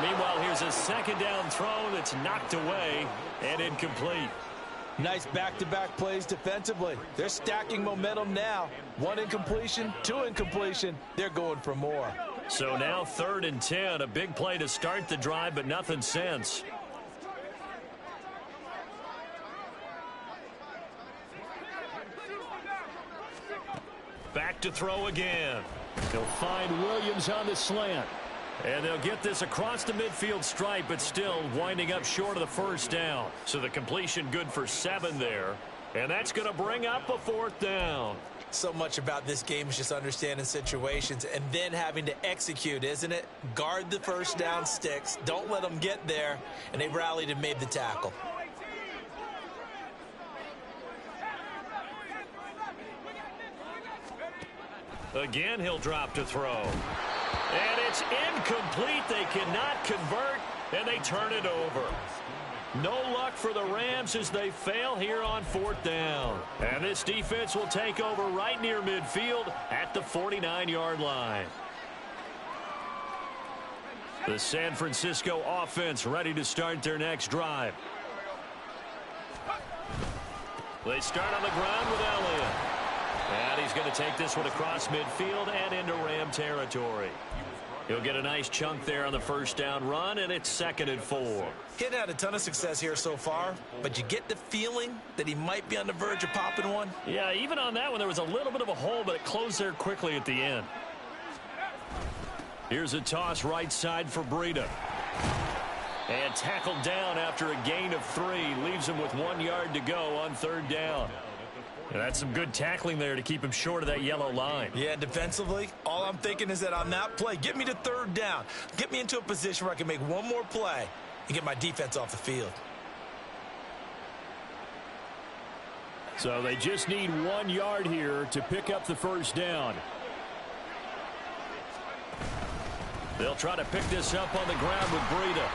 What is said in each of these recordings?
Meanwhile, here's a second down throw that's knocked away and incomplete. Nice back-to-back plays defensively. They're stacking momentum now. 1 incompletion, 2 incompletion. They're going for more. So now 3rd and 10. A big play to start the drive, but nothing since. Back to throw again. He'll find Williams on the slant. And they'll get this across the midfield stripe, but still winding up short of the first down. So the completion good for 7 there. And that's going to bring up a 4th down. So much about this game is just understanding situations and then having to execute, isn't it? Guard the first down sticks. Don't let them get there. And they rallied and made the tackle. Again, he'll drop to throw. And it's incomplete. They cannot convert, and they turn it over. No luck for the Rams as they fail here on 4th down. And this defense will take over right near midfield at the 49-yard line. The San Francisco offense ready to start their next drive. They start on the ground with Elliott. And he's going to take this one across midfield and into Ram territory. He'll get a nice chunk there on the first down run, and it's 2nd and 4. He hadn't had a ton of success here so far, but you get the feeling that he might be on the verge of popping one. Yeah, even on that one, there was a little bit of a hole, but it closed there quickly at the end. Here's a toss right side for Breida. And tackled down after a gain of 3. Leaves him with 1 yard to go on 3rd down. And that's some good tackling there to keep him short of that yellow line. Yeah, defensively, all I'm thinking is that on that play, get me to 3rd down. Get me into a position where I can make one more play and get my defense off the field. So they just need 1 yard here to pick up the first down. They'll try to pick this up on the ground with Breida.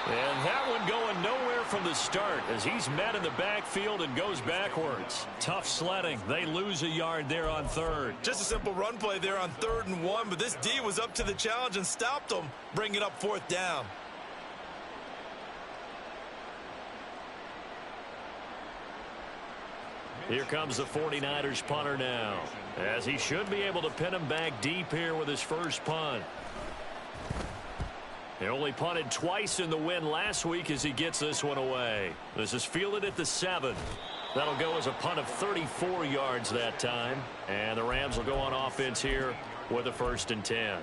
And that one going nowhere from the start as he's met in the backfield and goes backwards. Tough sledding. They lose a yard there on 3rd. Just a simple run play there on 3rd and 1, but this D was up to the challenge and stopped them, bringing it up 4th down. Here comes the 49ers punter now, as he should be able to pin him back deep here with his first punt. He only punted twice in the win last week as he gets this one away. This is fielded at the 7. That'll go as a punt of 34 yards that time. And the Rams will go on offense here with a 1st and 10.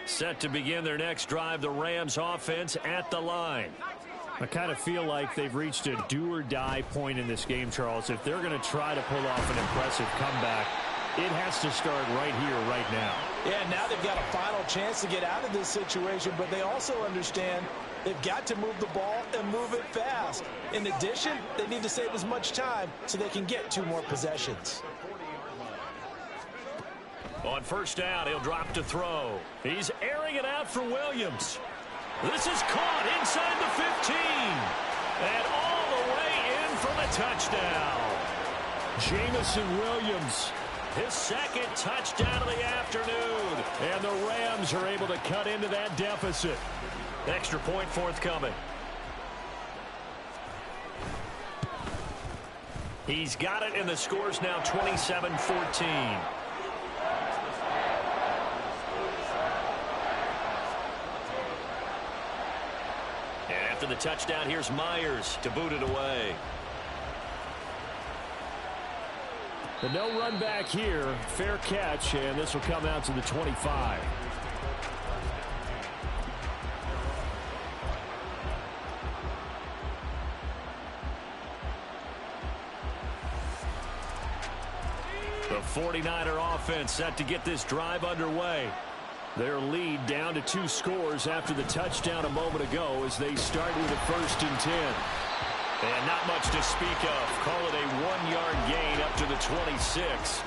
Set to begin their next drive, the Rams offense at the line. I kind of feel like they've reached a do-or-die point in this game, Charles. If they're going to try to pull off an impressive comeback, it has to start right here, right now. Yeah, now they've got a final chance to get out of this situation, but they also understand they've got to move the ball and move it fast. In addition, they need to save as much time so they can get 2 more possessions. On first down, he'll drop to throw. He's airing it out for Williams. This is caught inside the 15. And all the way in for the touchdown. Jamison Williams, his 2nd touchdown of the afternoon. And the Rams are able to cut into that deficit. Extra point forthcoming. He's got it, and the score's now 27-14. After the touchdown, here's Myers to boot it away. The no run back here, fair catch, and this will come out to the 25. The 49er offense set to get this drive underway. Their lead down to 2 scores after the touchdown a moment ago as they start with a 1st and 10. And not much to speak of. Call it a 1-yard gain up to the 26.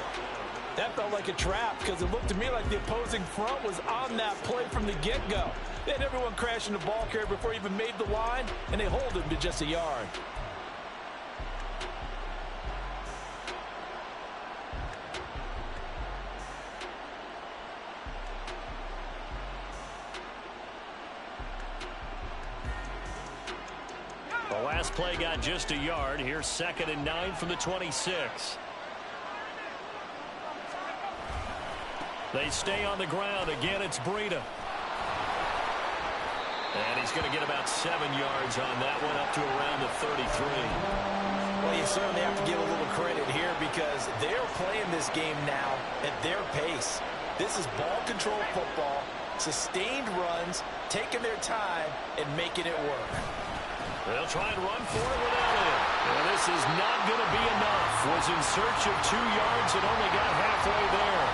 That felt like a trap because it looked to me like the opposing front was on that play from the get-go. They had everyone crashing the ball carrier before he even made the line, and they hold him to just a yard. play got just a yard. Here's 2nd and 9 from the 26. They stay on the ground. Again, it's Breida. And he's going to get about 7 yards on that one, up to around the 33. Well, you certainly have to give a little credit here because they're playing this game now at their pace. This is ball control football, sustained runs, taking their time, and making it work. They'll try and run for it with Elliott. And this is not going to be enough. Was in search of 2 yards and only got halfway there.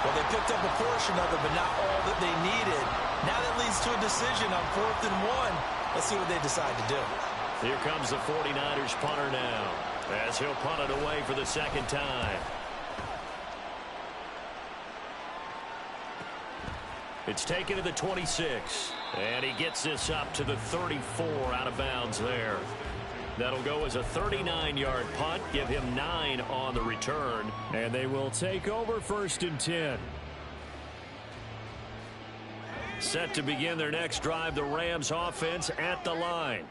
Well, they picked up a portion of it, but not all that they needed. Now that leads to a decision on 4th and 1. Let's see what they decide to do. Here comes the 49ers punter now, as he'll punt it away for the 2nd time. It's taken to the 26, and he gets this up to the 34 out of bounds there. That'll go as a 39-yard punt, give him 9 on the return, and they will take over 1st and 10. Set to begin their next drive, the Rams offense at the line.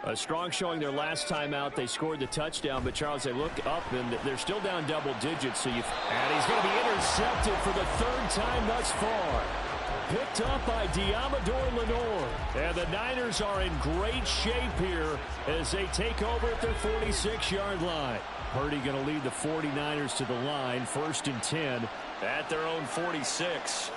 A strong showing their last time out. They scored the touchdown, but Charles, they look up and they're still down double digits. And he's going to be intercepted for the 3rd time thus far. Picked up by Diamador Lenore. And the Niners are in great shape here as they take over at their 46-yard line. Purdy going to lead the 49ers to the line, 1st and 10 at their own 46.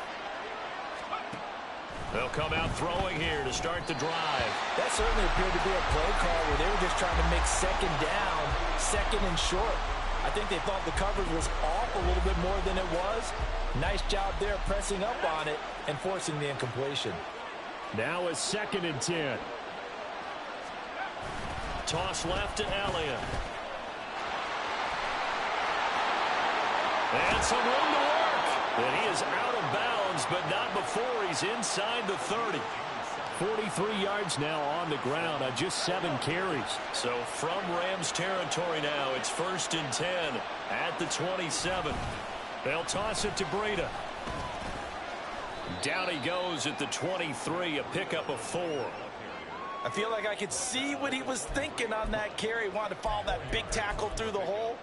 They'll come out throwing here to start the drive. That certainly appeared to be a play call where they were just trying to make 2nd down, 2nd and short. I think they thought the coverage was off a little bit more than it was. Nice job there pressing up on it and forcing the incompletion. Now it's 2nd and 10. Toss left to Elliott. And some room to work. And he is out of bounds, but not before he's inside the 30. 43 yards now on the ground on just 7 carries. So from Rams territory now, it's 1st and 10 at the 27. They'll toss it to Breida. Down he goes at the 23, a pickup of 4. I feel like I could see what he was thinking on that carry. Wanted to follow that big tackle through the hole.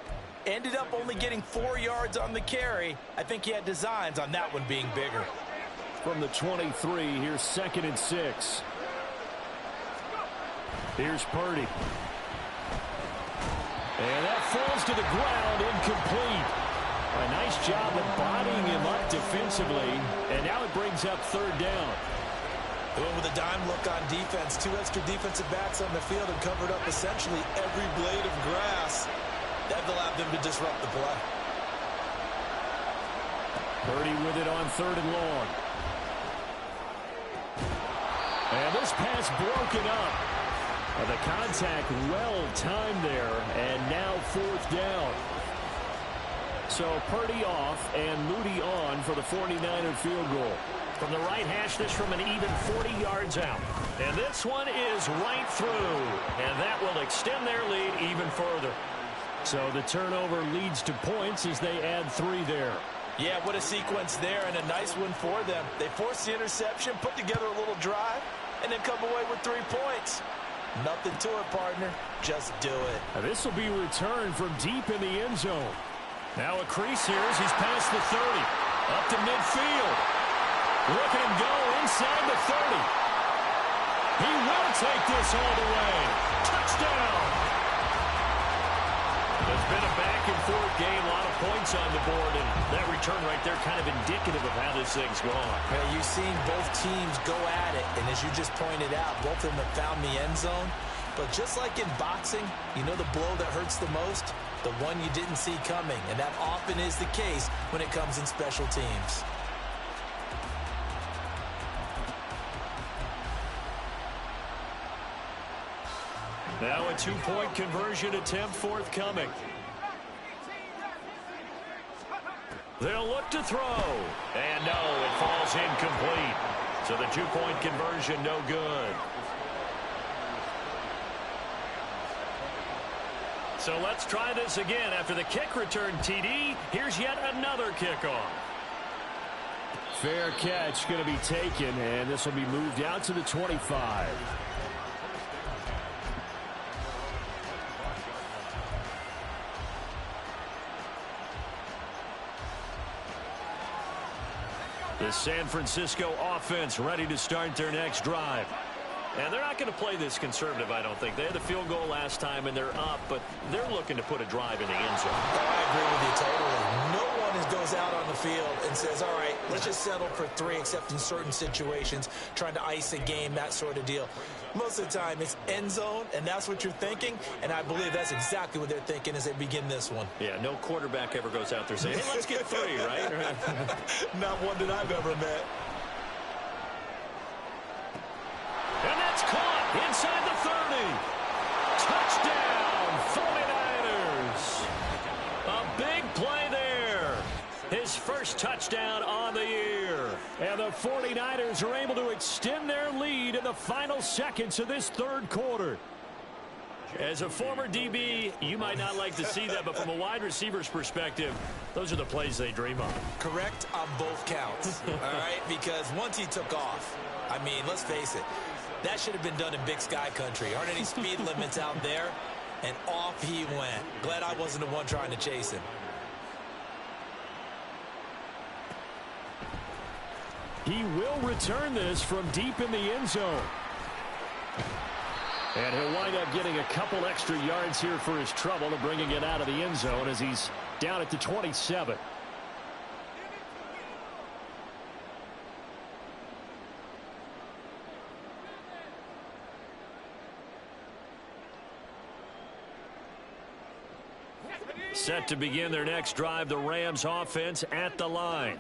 Ended up only getting 4 yards on the carry. I think he had designs on that one being bigger. From the 23, here's 2nd and 6. Here's Purdy. And that falls to the ground, incomplete. A nice job of bodying him up defensively, and now it brings up 3rd down. Going with a dime look on defense. 2 extra defensive backs on the field and covered up essentially every blade of grass. That allowed them to disrupt the play. Purdy with it on 3rd and long. And this pass broken up. The contact well timed there, and now 4th down. So Purdy off and Moody on for the 49er field goal. From the right hash, this from an even 40 yards out. And this one is right through. And that will extend their lead even further. So the turnover leads to points as they add 3 there. Yeah, what a sequence there, and a nice one for them. They forced the interception, put together a little drive, and then come away with 3 points. Nothing to it, partner. Just do it. This will be returned from deep in the end zone. Now a crease here as he's past the 30. Up to midfield. Look at him go inside the 30. He will take this all the way. Touchdown. It's been a back-and-forth game, a lot of points on the board, and that return right there kind of indicative of how this thing's gone. Yeah, you've seen both teams go at it, and as you just pointed out, both of them have found the end zone. But just like in boxing, you know the blow that hurts the most? The one you didn't see coming, and that often is the case when it comes in special teams. Now a 2-point conversion attempt forthcoming. They'll look to throw. And no, it falls incomplete. So the 2-point conversion no good. So let's try this again. After the kick return TD, here's yet another kickoff. Fair catch going to be taken, and this will be moved out to the 25. The San Francisco offense ready to start their next drive. And they're not going to play this conservative, I don't think. They had the field goal last time, and they're up, but they're looking to put a drive in the end zone. Oh, I agree with you totally. No one goes out on the field and says, all right, let's just settle for 3, except in certain situations, trying to ice a game, that sort of deal. Most of the time, it's end zone, and that's what you're thinking, and I believe that's exactly what they're thinking as they begin this one. Yeah, no quarterback ever goes out there saying, hey, let's get 3, right? Not one that I've ever met. And that's caught inside the 30. Touchdown, 49ers. A big play there. His first touchdown on the year. And the 49ers are able to extend their lead in the final seconds of this third quarter. As a former DB, you might not like to see that, but from a wide receiver's perspective, those are the plays they dream of. Correct on both counts, all right? Because once he took off, I mean, let's face it, that should have been done in Big Sky country. Aren't any speed limits out there? And off he went. Glad I wasn't the one trying to chase him. He will return this from deep in the end zone. And he'll wind up getting a couple extra yards here for his trouble and bringing it out of the end zone as he's down at the 27. Set to begin their next drive, the Rams offense at the line.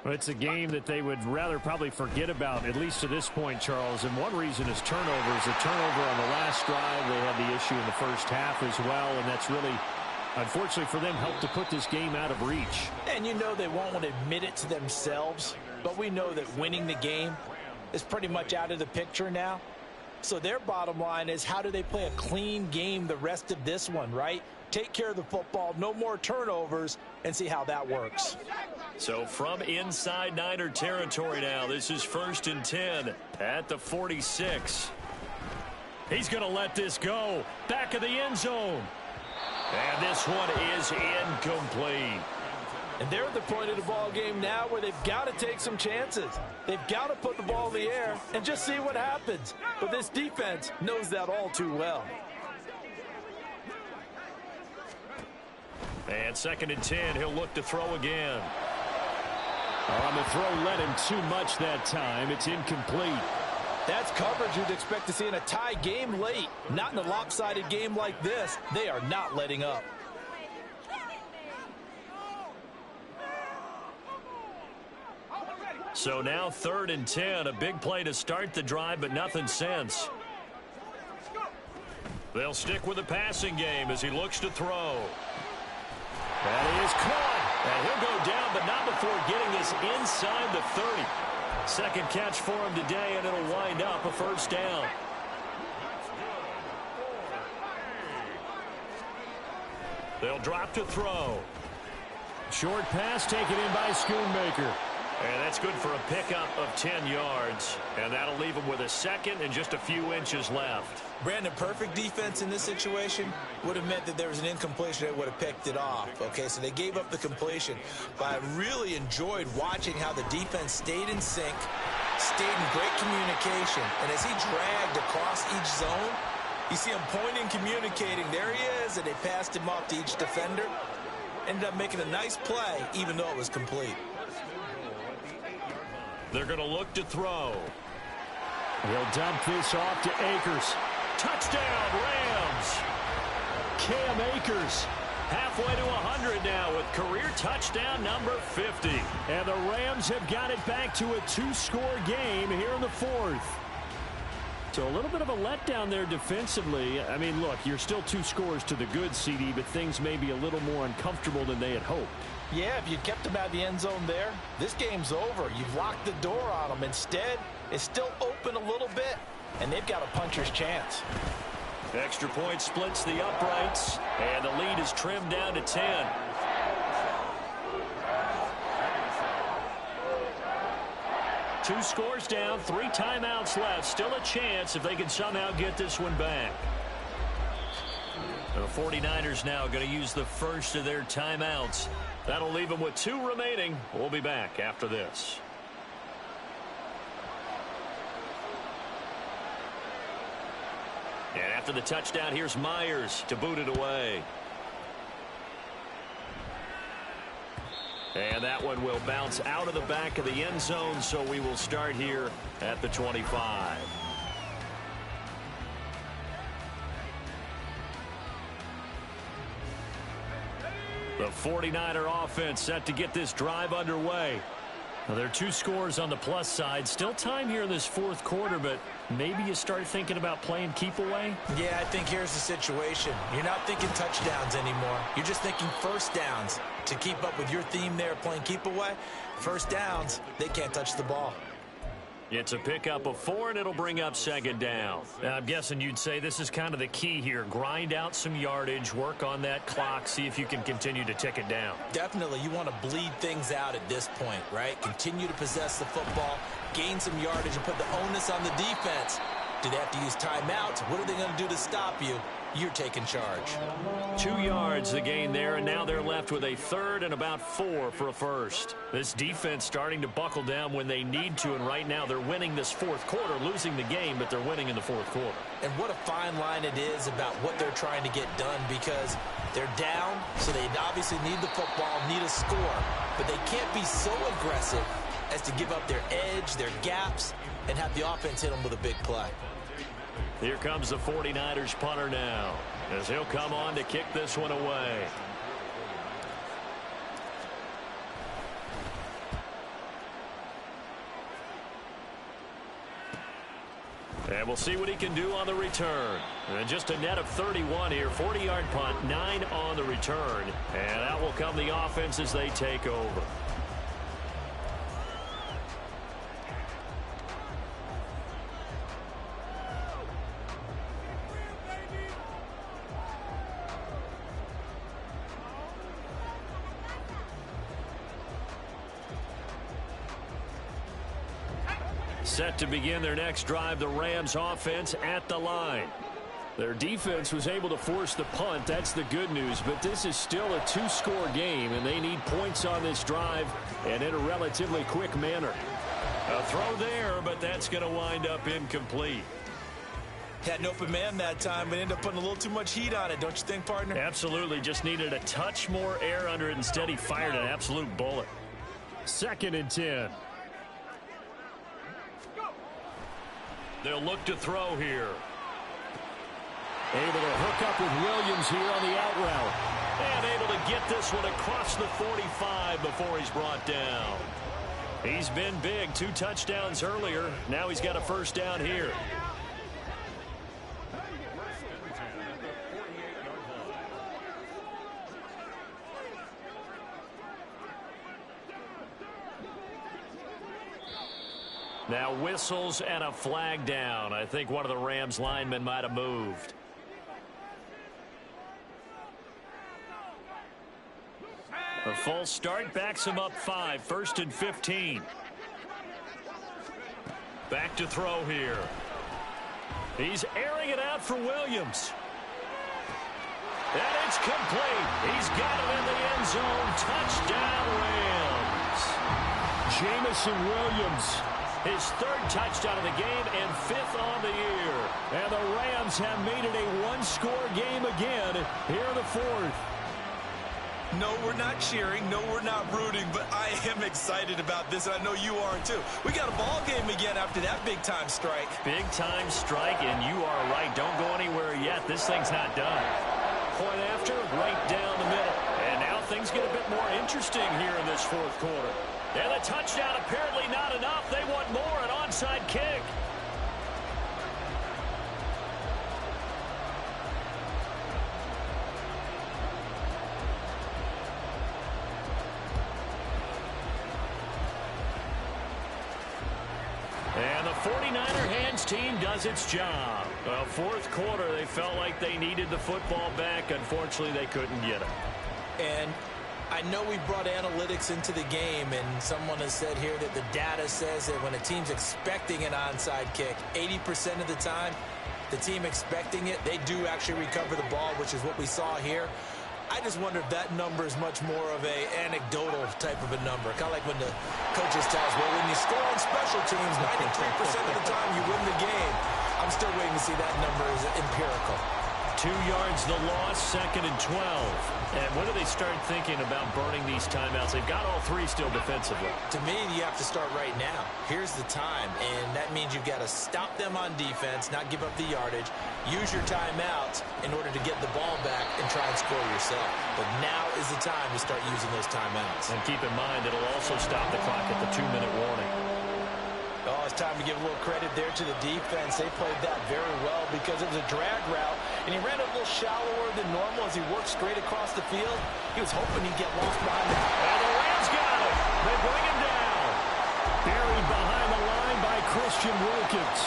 Well, it's a game that they would rather probably forget about, at least to this point, Charles. And one reason is turnovers. A turnover on the last drive. They had the issue in the first half as well, and that's really, unfortunately for them, helped to put this game out of reach. And you know they won't want to admit it to themselves, but we know that winning the game is pretty much out of the picture now. So their bottom line is, how do they play a clean game the rest of this one, right? Take care of the football, no more turnovers, and see how that works. So from inside Niner territory now, this is 1st and 10 at the 46. He's going to let this go. Back of the end zone. And this one is incomplete. And they're at the point of the ball game now where they've got to take some chances. They've got to put the ball in the air and just see what happens. But this defense knows that all too well. And 2nd and 10, he'll look to throw again. On the throw, led him too much that time. It's incomplete. That's coverage you'd expect to see in a tie game late. Not in a lopsided game like this. They are not letting up. So now 3rd and 10, a big play to start the drive, but nothing since. They'll stick with the passing game as he looks to throw. And he is caught. And he'll go down, but not before getting this inside the 30. Second catch for him today, and it'll wind up a first down. They'll drop to throw. Short pass taken in by Schoonmaker. And that's good for a pickup of 10 yards. And that'll leave him with a second and just a few inches left. Brandon, perfect defense in this situation would have meant that there was an incompletion that would have picked it off. Okay, so they gave up the completion. But I really enjoyed watching how the defense stayed in sync, stayed in great communication. And as he dragged across each zone, you see him pointing, communicating. There he is, and they passed him off to each defender. Ended up making a nice play, even though it was complete. They're going to look to throw. He'll dump this off to Akers. Touchdown, Rams. Cam Akers. Halfway to 100 now with career touchdown number 50. And the Rams have got it back to a 2-score game here in the 4th. So a little bit of a letdown there defensively. I mean, look, you're still 2 scores to the good, CD, but things may be a little more uncomfortable than they had hoped. Yeah, if you kept them out of the end zone there, this game's over. You've locked the door on them. Instead, it's still open a little bit, and they've got a puncher's chance. Extra point splits the uprights, and the lead is trimmed down to 10. Two scores down, 3 timeouts left. Still a chance if they can somehow get this one back. The 49ers now going to use the first of their timeouts. That'll leave them with 2 remaining. We'll be back after this. After the touchdown, here's Myers to boot it away. And that one will bounce out of the back of the end zone, so we will start here at the 25. The 49er offense set to get this drive underway. Now, there are 2 scores on the plus side. Still time here in this fourth quarter, but maybe you start thinking about playing keep away? Yeah, I think here's the situation. You're not thinking touchdowns anymore. You're just thinking first downs. To keep up with your theme there, playing keep away, first downs, they can't touch the ball. It's a pickup of 4, and it'll bring up second down. Now, I'm guessing you'd say this is kind of the key here. Grind out some yardage, work on that clock, see if you can continue to tick it down. Definitely, you want to bleed things out at this point, right? Continue to possess the football, gain some yardage, and put the onus on the defense. Do they have to use timeouts? What are they going to do to stop you? You're taking charge. 2 yards the gain there, and now they're left with a third and about 4 for a first. This defense starting to buckle down when they need to, and right now they're winning this fourth quarter, losing the game, but they're winning in the fourth quarter. And what a fine line it is about what they're trying to get done, because they're down, so they obviously need the football, need a score, but they can't be so aggressive as to give up their edge, their gaps, and have the offense hit them with a big play. Here comes the 49ers punter now, as he'll come on to kick this one away. And we'll see what he can do on the return. And just a net of 31 here, 40-yard punt, 9 on the return. And out will come the offense as they take over. Set to begin their next drive, the Rams offense at the line. Their defense was able to force the punt. That's the good news, but this is still a 2-score game, and they need points on this drive and in a relatively quick manner. A throw there, but that's going to wind up incomplete. Had an open man that time, but ended up putting a little too much heat on it, don't you think, partner? Absolutely. Just needed a touch more air under it. Instead, he fired an absolute bullet. 2nd and 10. They'll look to throw here. Able to hook up with Williams here on the out route. And able to get this one across the 45 before he's brought down. He's been big. 2 touchdowns earlier. Now he's got a first down here. Now whistles and a flag down. I think one of the Rams linemen might have moved. A false start backs him up 5. 1st and 15. Back to throw here. He's airing it out for Williams. And it's complete. He's got it in the end zone. Touchdown, Rams. Jameson Williams. His 3rd touchdown of the game and 5th on the year. And the Rams have made it a 1-score game again here in the 4th. No, we're not cheering. No, we're not rooting, but I am excited about this, and I know you are too. We got a ball game again after that big-time strike. Big-time strike, and you are right. Don't go anywhere yet. This thing's not done. Point after, right down the middle. And now things get a bit more interesting here in this 4th quarter. And the touchdown apparently not enough. They want more, an onside kick. And the 49er hands team does its job. 4th quarter, they felt like they needed the football back. Unfortunately, they couldn't get it. And I know we brought analytics into the game, and someone has said here that the data says that when a team's expecting an onside kick, 80% of the time, the team expecting it, they do actually recover the ball, which is what we saw here. I just wonder if that number is much more of a anecdotal type of a number. Kind of like when the coaches tell us, well, when you score on special teams, 93% of the time you win the game. I'm still waiting to see that number is empirical. 2 yards the loss, 2nd and 12. And when do they start thinking about burning these timeouts? They've got all 3 still defensively. To me, you have to start right now. Here's the time, and that means you've got to stop them on defense, not give up the yardage, use your timeouts in order to get the ball back and try and score yourself. But now is the time to start using those timeouts. And keep in mind, it'll also stop the clock at the 2-minute warning. Oh, it's time to give a little credit there to the defense. They played that very well because it was a drag route, and he ran a little shallower than normal as he worked straight across the field. He was hoping he'd get lost behind the... And the Rams got him. They bring him down. Buried behind the line by Christian Wilkins.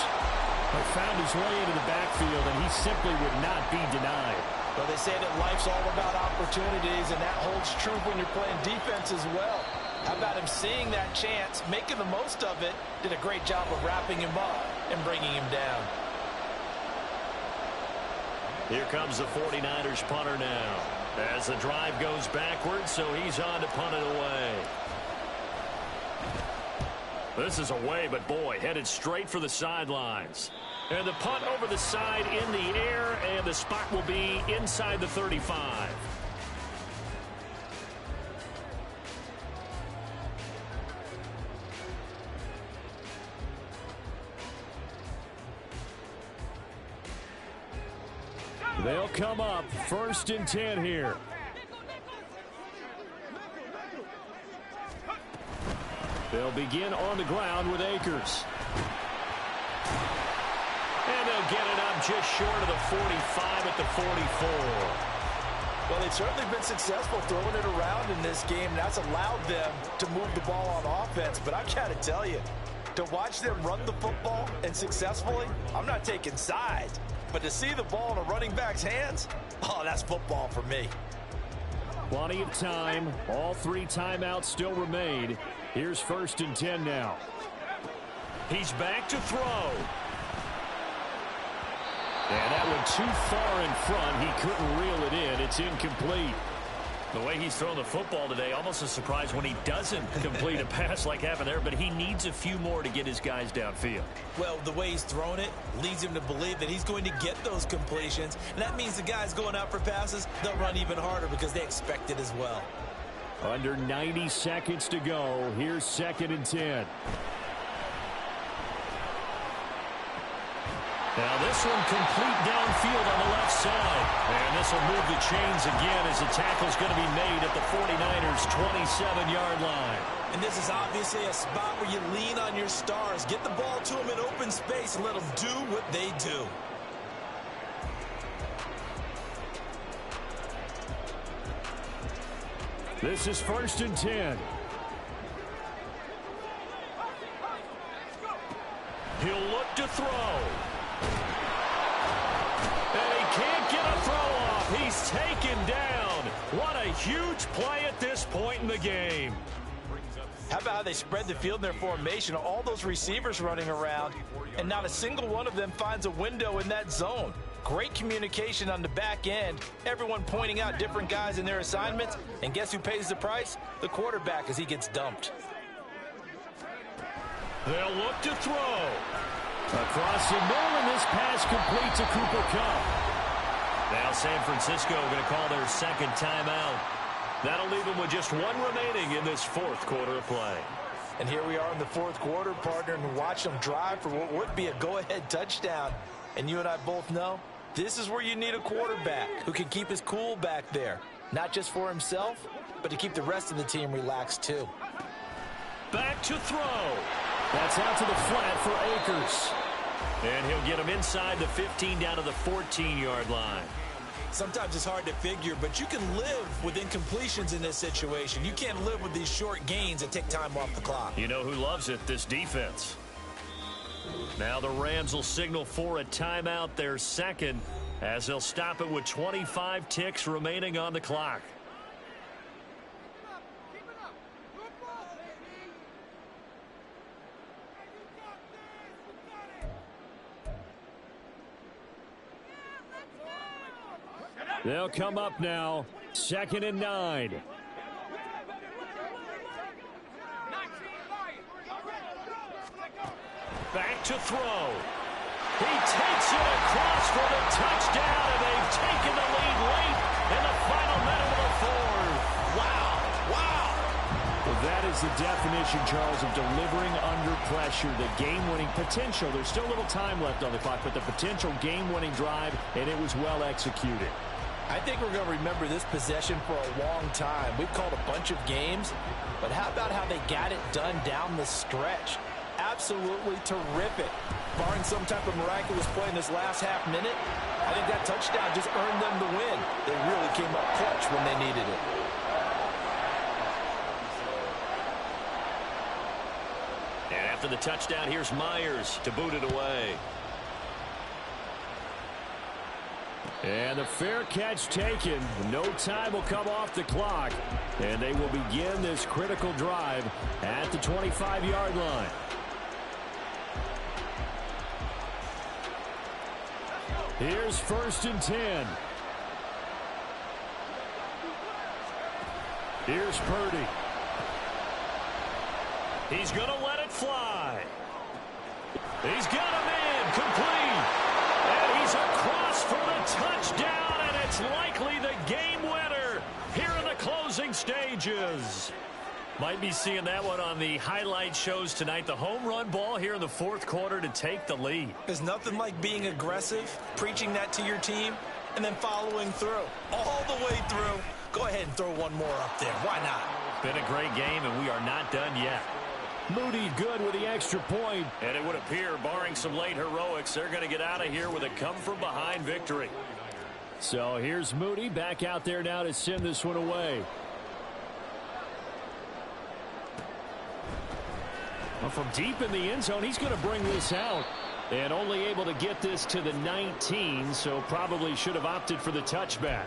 But found his way into the backfield, and he simply would not be denied. Well, they say that life's all about opportunities, and that holds true when you're playing defense as well. How about him seeing that chance, making the most of it, did a great job of wrapping him up and bringing him down. Here comes the 49ers punter now. As the drive goes backwards, so he's on to punt it away. This is away, but boy, headed straight for the sidelines. And the punt over the side in the air, and the spot will be inside the 35. They'll come up 1st and 10 here. They'll begin on the ground with Akers. And they'll get it up just short of the 45 at the 44. Well, they've certainly been successful throwing it around in this game. That's allowed them to move the ball on offense. But I've got to tell you, to watch them run the football and successfully, I'm not taking sides. But to see the ball in a running back's hands, oh, that's football for me. Plenty of time. All 3 timeouts still remain. Here's 1st and 10 now. He's back to throw. And that went too far in front. He couldn't reel it in. It's incomplete. The way he's thrown the football today, almost a surprise when he doesn't complete a pass like happened there, but he needs a few more to get his guys downfield. Well, the way he's thrown it leads him to believe that he's going to get those completions, and that means the guys going out for passes, they'll run even harder because they expect it as well. Under 90 seconds to go. Here's 2nd and 10. Now this one complete downfield on the left side. And this will move the chains again as the tackle's going to be made at the 49ers' 27-yard line. And this is obviously a spot where you lean on your stars. Get the ball to them in open space and let them do what they do. This is 1st and 10. He'll look to throw. And he can't get a throw off. He's taken down. What a huge play at this point in the game. How about how they spread the field in their formation? All those receivers running around, and not a single one of them finds a window in that zone. Great communication on the back end. Everyone pointing out different guys in their assignments. And guess who pays the price? The quarterback as he gets dumped. They'll look to throw. Across the middle, and this pass complete to Cooper Kupp. Now San Francisco going to call their 2nd timeout. That'll leave them with just 1 remaining in this 4th quarter of play. And here we are in the 4th quarter, partner, and watch them drive for what would be a go-ahead touchdown. And you and I both know this is where you need a quarterback who can keep his cool back there. Not just for himself, but to keep the rest of the team relaxed too. Back to throw. That's out to the flat for Akers. And he'll get him inside the 15 down to the 14-yard line. Sometimes it's hard to figure, but you can live with incompletions in this situation. You can't live with these short gains that take time off the clock. You know who loves it? This defense. Now the Rams will signal for a timeout, their 2nd, as they'll stop it with 25 ticks remaining on the clock. They'll come up now. 2nd and 9. Back to throw. He takes it across for the touchdown, and they've taken the lead late in the final minute of the fourth. Wow. Wow. Well, that is the definition, Charles, of delivering under pressure. The game-winning potential. There's still a little time left on the clock, but the potential game-winning drive, and it was well executed. I think we're going to remember this possession for a long time. We've called a bunch of games, but how about how they got it done down the stretch? Absolutely terrific. Barring some type of miraculous play in this last half minute, I think that touchdown just earned them the win. They really came up clutch when they needed it. And after the touchdown, here's Myers to boot it away. And the fair catch taken. No time will come off the clock. And they will begin this critical drive at the 25-yard line. Here's 1st and 10. Here's Purdy. He's going to let it fly. He's got a man complete. And he's across for the touchdown, and it's likely the game winner here in the closing stages. Might be seeing that one on the highlight shows tonight. The home run ball here in the fourth quarter to take the lead. There's nothing like being aggressive, preaching that to your team, and then following through. All the way through. Go ahead and throw one more up there. Why not? Been a great game, and we are not done yet. Moody good with the extra point. And it would appear, barring some late heroics, they're going to get out of here with a come-from-behind victory. So here's Moody back out there now to send this one away. Well, from deep in the end zone, he's going to bring this out. And only able to get this to the 19, so probably should have opted for the touchback.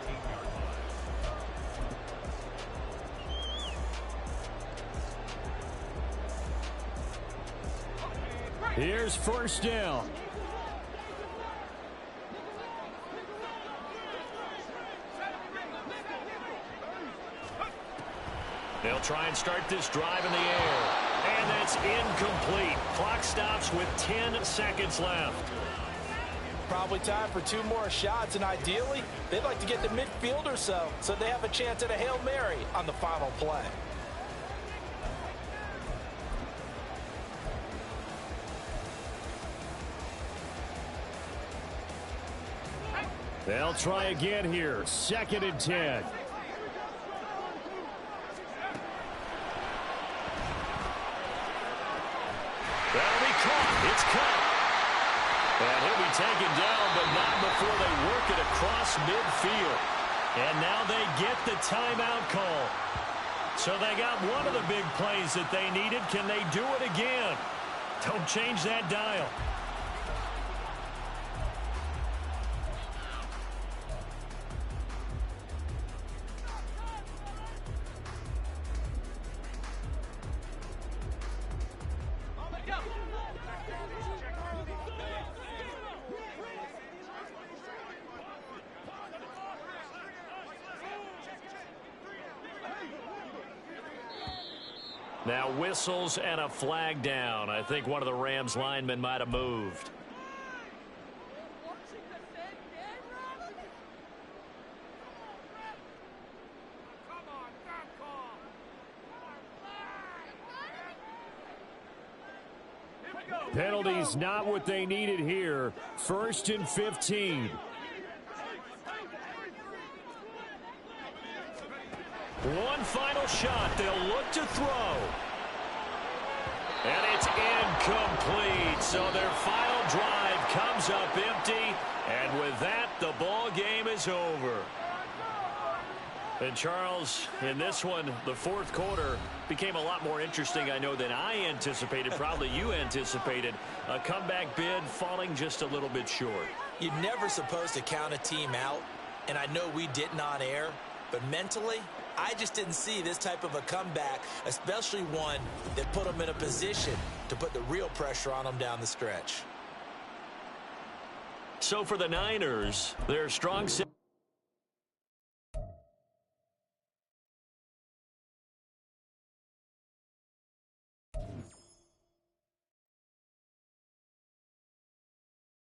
Here's 1st down. They'll try and start this drive in the air. And that's incomplete. Clock stops with 10 seconds left. Probably time for 2 more shots, and ideally, they'd like to get to midfield or so they have a chance at a Hail Mary on the final play. They'll try again here. 2nd and 10. That'll be caught. It's caught. And he'll be taken down, but not before they work it across midfield. And now they get the timeout call. So they got one of the big plays that they needed. Can they do it again? Don't change that dial. Now whistles and a flag down. I think one of the Rams linemen might have moved. Penalties not what they needed here. 1st and 15. One final shot. They'll look to throw. And it's incomplete. So their final drive comes up empty. And with that, the ball game is over. And Charles, in this one, the fourth quarter became a lot more interesting, I know, than I anticipated. Probably you anticipated. A comeback bid falling just a little bit short. You're never supposed to count a team out, and I know we didn't on air, but mentally, I just didn't see this type of a comeback, especially one that put them in a position to put the real pressure on them down the stretch. So for the Niners, their strong